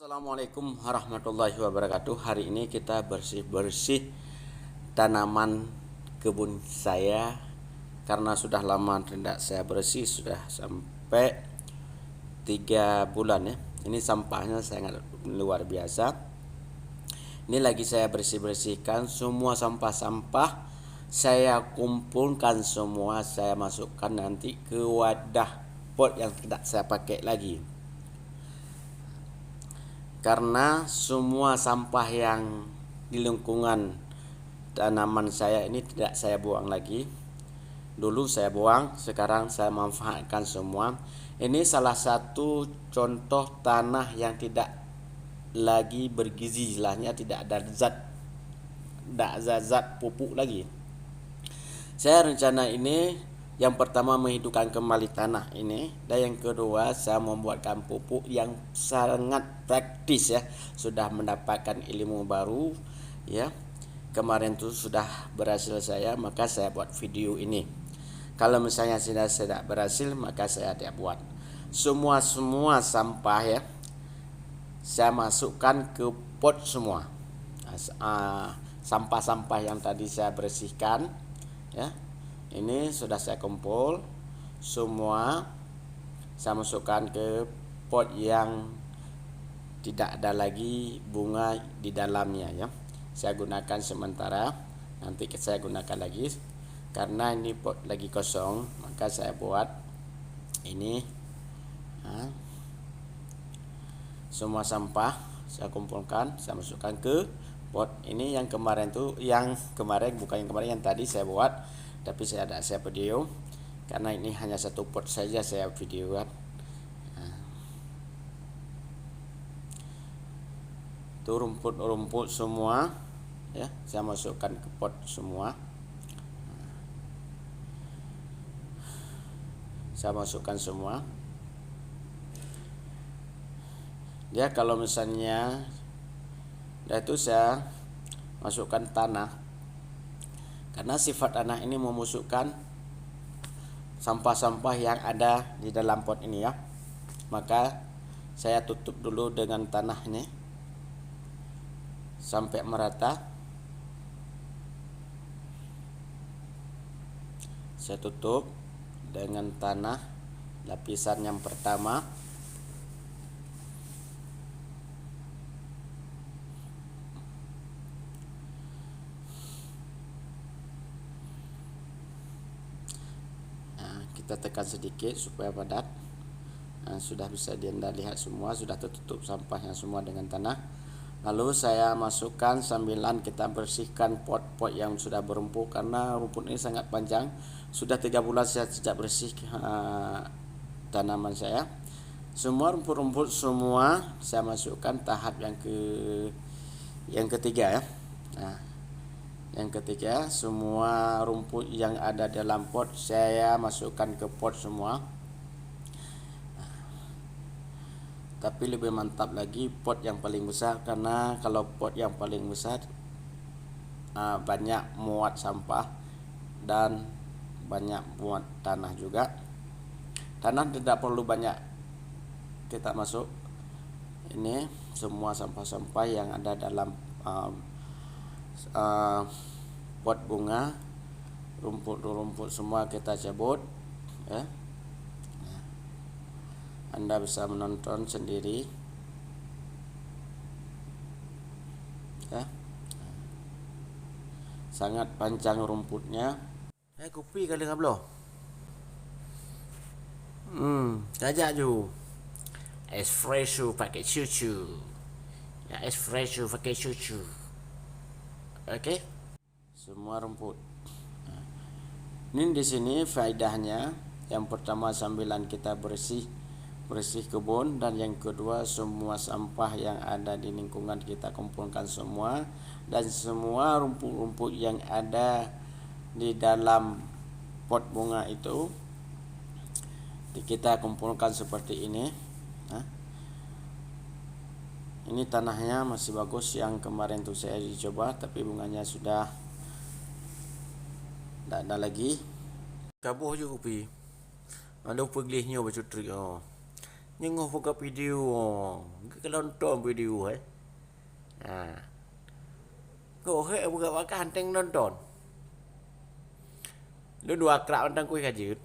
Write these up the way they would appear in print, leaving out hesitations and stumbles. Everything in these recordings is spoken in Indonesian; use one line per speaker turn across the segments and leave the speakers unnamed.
Assalamualaikum warahmatullahi wabarakatuh. Hari ini kita bersih-bersih tanaman kebun saya karena sudah lama tidak saya bersih, sudah sampai 3 bulan ya. Ini sampahnya sangat luar biasa. Ini lagi saya bersih-bersihkan semua sampah-sampah, saya kumpulkan semua, saya masukkan nanti ke wadah pot yang tidak saya pakai lagi. Karena semua sampah yang di lingkungan tanaman saya ini tidak saya buang lagi. Dulu saya buang, sekarang saya manfaatkan semua. Ini salah satu contoh tanah yang tidak lagi bergizi, istilahnya tidak ada zat pupuk lagi. Saya rencana ini yang pertama menghidupkan kembali tanah ini, dan yang kedua saya membuatkan pupuk yang sangat praktis ya. Sudah mendapatkan ilmu baru ya. Kemarin tuh sudah berhasil saya, maka saya buat video ini. Kalau misalnya sudah tidak berhasil, maka saya tidak buat. Semua sampah ya, saya masukkan ke pot semua. Sampah-sampah yang tadi saya bersihkan ya, ini sudah saya kumpul semua, saya masukkan ke pot yang tidak ada lagi bunga di dalamnya ya. Saya gunakan sementara, nanti saya gunakan lagi. Karena ini pot lagi kosong, maka saya buat ini. Semua sampah saya kumpulkan, saya masukkan ke pot ini. Yang kemarin yang tadi saya buat, tapi saya ada video karena ini hanya satu pot saja saya videokan. Itu rumput semua ya, saya masukkan ke pot semua. Saya masukkan semua. Ya, kalau misalnya itu saya masukkan tanah, karena sifat tanah ini memusukkan sampah-sampah yang ada di dalam pot ini ya. Maka saya tutup dulu dengan tanah ini sampai merata. Saya tutup dengan tanah lapisan yang pertama. Kita tekan sedikit supaya padat. Sudah bisa Anda lihat semua sudah tertutup sampahnya semua dengan tanah. Lalu saya masukkan sambilan kita bersihkan pot-pot yang sudah berumput, karena rumput ini sangat panjang. Sudah 3 bulan saya tidak bersih tanaman saya. Semua rumput-rumput semua saya masukkan tahap yang ketiga ya. Yang ketiga, semua rumput yang ada dalam pot saya masukkan ke pot semua. Tapi lebih mantap lagi pot yang paling besar, karena kalau pot yang paling besar banyak muat sampah dan banyak muat tanah juga. Tanah tidak perlu banyak kita masuk. Ini semua sampah-sampah yang ada dalam pot bunga, rumput semua kita cabut ya. Anda bisa menonton sendiri ya. Sangat panjang rumputnya. Kopi kali ngablo. Kajak ju. Espresso pakai susu. Ya, espresso pakai susu. Oke. Semua rumput. Ini di sini faedahnya. Yang pertama, sambilan kita bersih kebun, dan yang kedua semua sampah yang ada di lingkungan kita kumpulkan semua, dan semua rumput-rumput yang ada di dalam pot bunga itu kita kumpulkan seperti ini. Ini tanahnya masih bagus, yang kemarin tuh saya dicoba tapi bunganya sudah tidak ada lagi. Kabuh je kopi. Ada pegelihnya bercutrik. Nyengoh buka video. Nonton video kau buka makan teng nonton. Lu dua kerak tentang kuih kajut.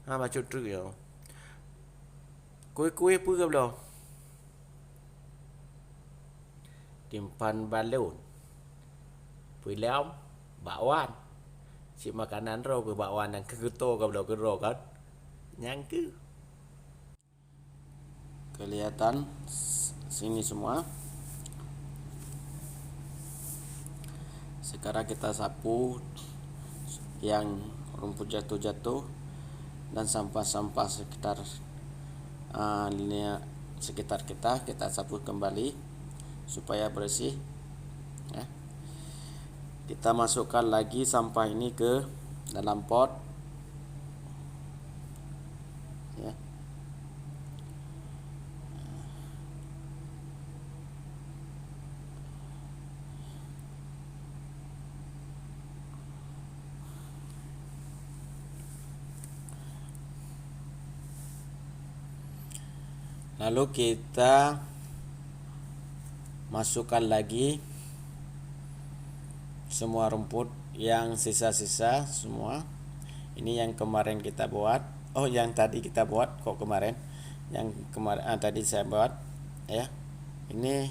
Macam tu ya. Kuih-kuih pun ke belum? Timpan balon. Puilam, bakwan. Si makanan ro ke bakwan yang kegeto ke belum ke ro kan? Nyangke. Kelihatan sini semua. Sekarang kita sapu yang rumput jatuh-jatuh dan sampah-sampah sekitar sekitar kita sapu kembali supaya bersih ya. Kita masukkan lagi sampah ini ke dalam pot ya. Lalu kita masukkan lagi semua rumput yang sisa-sisa semua. Ini yang kemarin kita buat. Oh, yang tadi kita buat kok kemarin. Yang kemarin tadi saya buat ya. Ini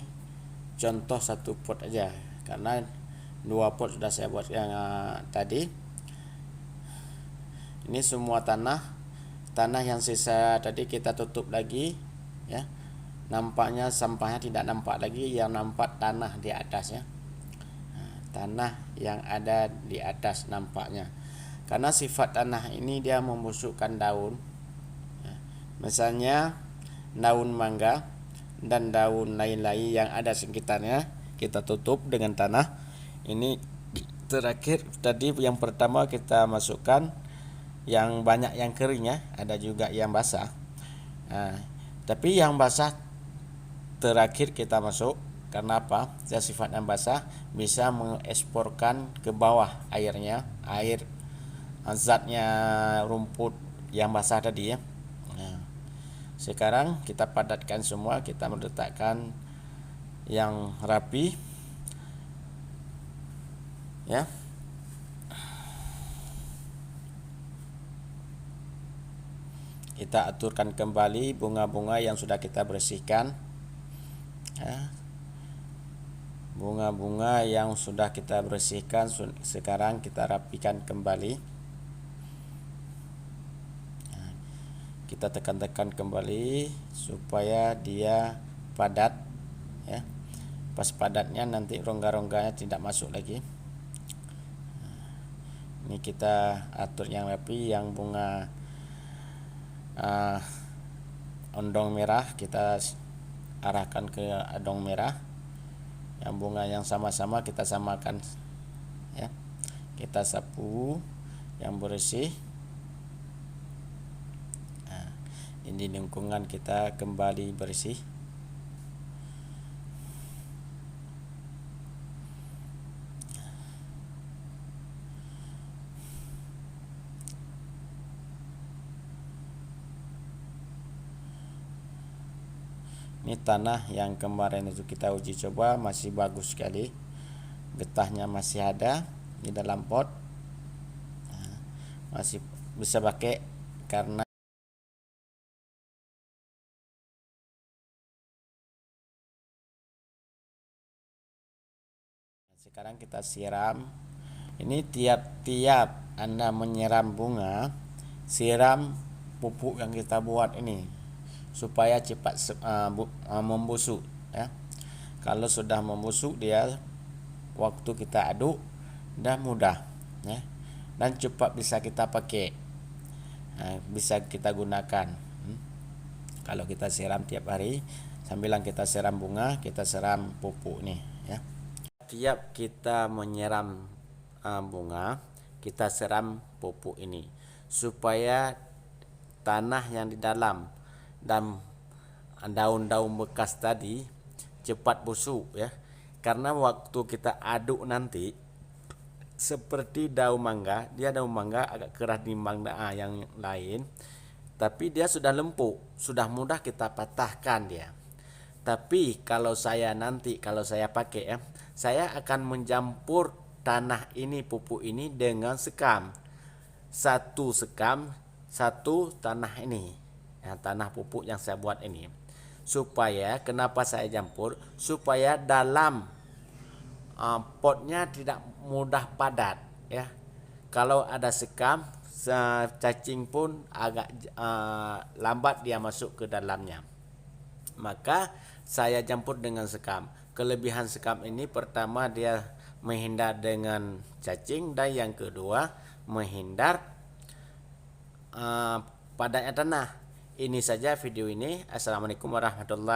contoh satu pot aja karena 2 pot sudah saya buat yang tadi. Ini semua tanah yang sisa tadi kita tutup lagi ya. Nampaknya sampahnya tidak nampak lagi, yang nampak tanah di atasnya. Tanah yang ada di atas nampaknya. Karena sifat tanah ini dia membusukkan daun. Misalnya daun mangga dan daun lain-lain yang ada sekitarnya kita tutup dengan tanah. Ini terakhir tadi yang pertama kita masukkan yang banyak yang kering ya, ada juga yang basah. Tapi yang basah terakhir kita masuk. Karena apa? Sifat yang basah bisa mengeksporkan ke bawah airnya, air zatnya rumput yang basah tadi ya. Sekarang kita padatkan semua, kita meletakkan yang rapi ya. Kita aturkan kembali bunga-bunga yang sudah kita bersihkan ya. Bunga-bunga yang sudah kita bersihkan sekarang kita rapikan kembali. Kita tekan-tekan kembali supaya dia padat ya. Pas padatnya nanti rongga-rongganya tidak masuk lagi. Ini kita atur yang rapi. Yang bunga ondong merah kita arahkan ke ondong merah. Yang bunga yang sama-sama kita samakan ya. Kita sapu yang bersih. Ini lingkungan kita kembali bersih. Ini tanah yang kemarin itu kita uji coba masih bagus sekali. Getahnya masih ada di dalam pot. Masih bisa pakai karena sekarang kita siram. Ini tiap-tiap Anda menyiram bunga, siram pupuk yang kita buat ini supaya cepat membusuk ya. Kalau sudah membusuk dia waktu kita aduk dah mudah ya. Dan cepat bisa kita pakai. Bisa kita gunakan. Kalau kita siram tiap hari, sambilan kita siram bunga, kita siram pupuk nih ya. Tiap kita menyiram bunga, kita siram pupuk ini supaya tanah yang di dalam dan daun-daun bekas tadi cepat busuk ya. Karena waktu kita aduk nanti seperti daun mangga. Dia daun mangga agak keras timbang yang lain, tapi dia sudah lempuk, sudah mudah kita patahkan dia. Tapi kalau saya pakai ya, saya akan mencampur tanah ini, pupuk ini dengan sekam. Satu sekam, satu tanah ini. Ya, tanah pupuk yang saya buat ini. Supaya kenapa saya campur? Supaya dalam potnya tidak mudah padat ya. Kalau ada sekam, cacing pun agak lambat dia masuk ke dalamnya. Maka saya campur dengan sekam. Kelebihan sekam ini pertama dia menghindar dengan cacing, dan yang kedua menghindar padatnya tanah. Ini saja video ini. Assalamualaikum warahmatullahi wabarakatuh.